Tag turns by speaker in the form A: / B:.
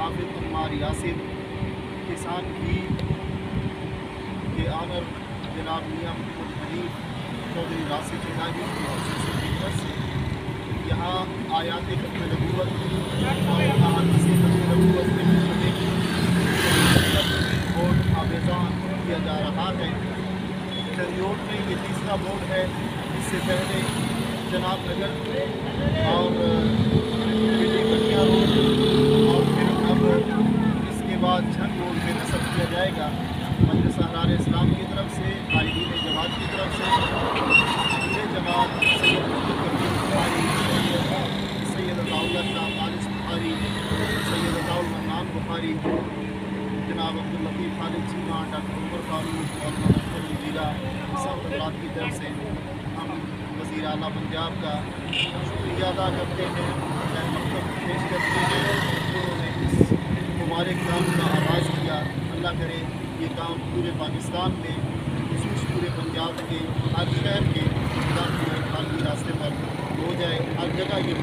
A: हाफिज अम्मार यासिर, किसान भी के आनर जनाब मियाँ मोहम्मद हनीफ चौधरी राशिद इलाही की खुसूसी खिदमत से यहाँ आयात खत्म नबूवत और अहादीस खत्म नबूवत में बोर्ड आवेज़ान किया जा रहा है। चंदियोट में ये तीसरा बोर्ड है। इससे पहले जनाब नगर और कटिया रोड और फिर अब इसके बाद झंग रोड में नस्ब किया जाएगा। मजलिस अहरार इस्लाम की तरफ से, कायदीन जमात की तरफ से, पूरे जमात सैयद बुखारी, सैयद अताउल्लाह शाह खालिद बुखारी, सैयद अताउल मन्नान बुखारी, जनाब अब्दुल लतीफ़ खालिद चीमा, डॉक्टर उमर फारूक और मोहम्मद वजीरा, सब हज़रात की तरफ से हम वज़ीर आला पंजाब का शुक्रिया अदा करते हैं, मकसद पेश करते हैं। उन्होंने इस मुबारक काम का आगाज़ किया। अल्लाह करे ये काम पूरे पाकिस्तान में, खुसूस पूरे पंजाब के हर शहर के रास्ते पर हो जाए, हर जगह ये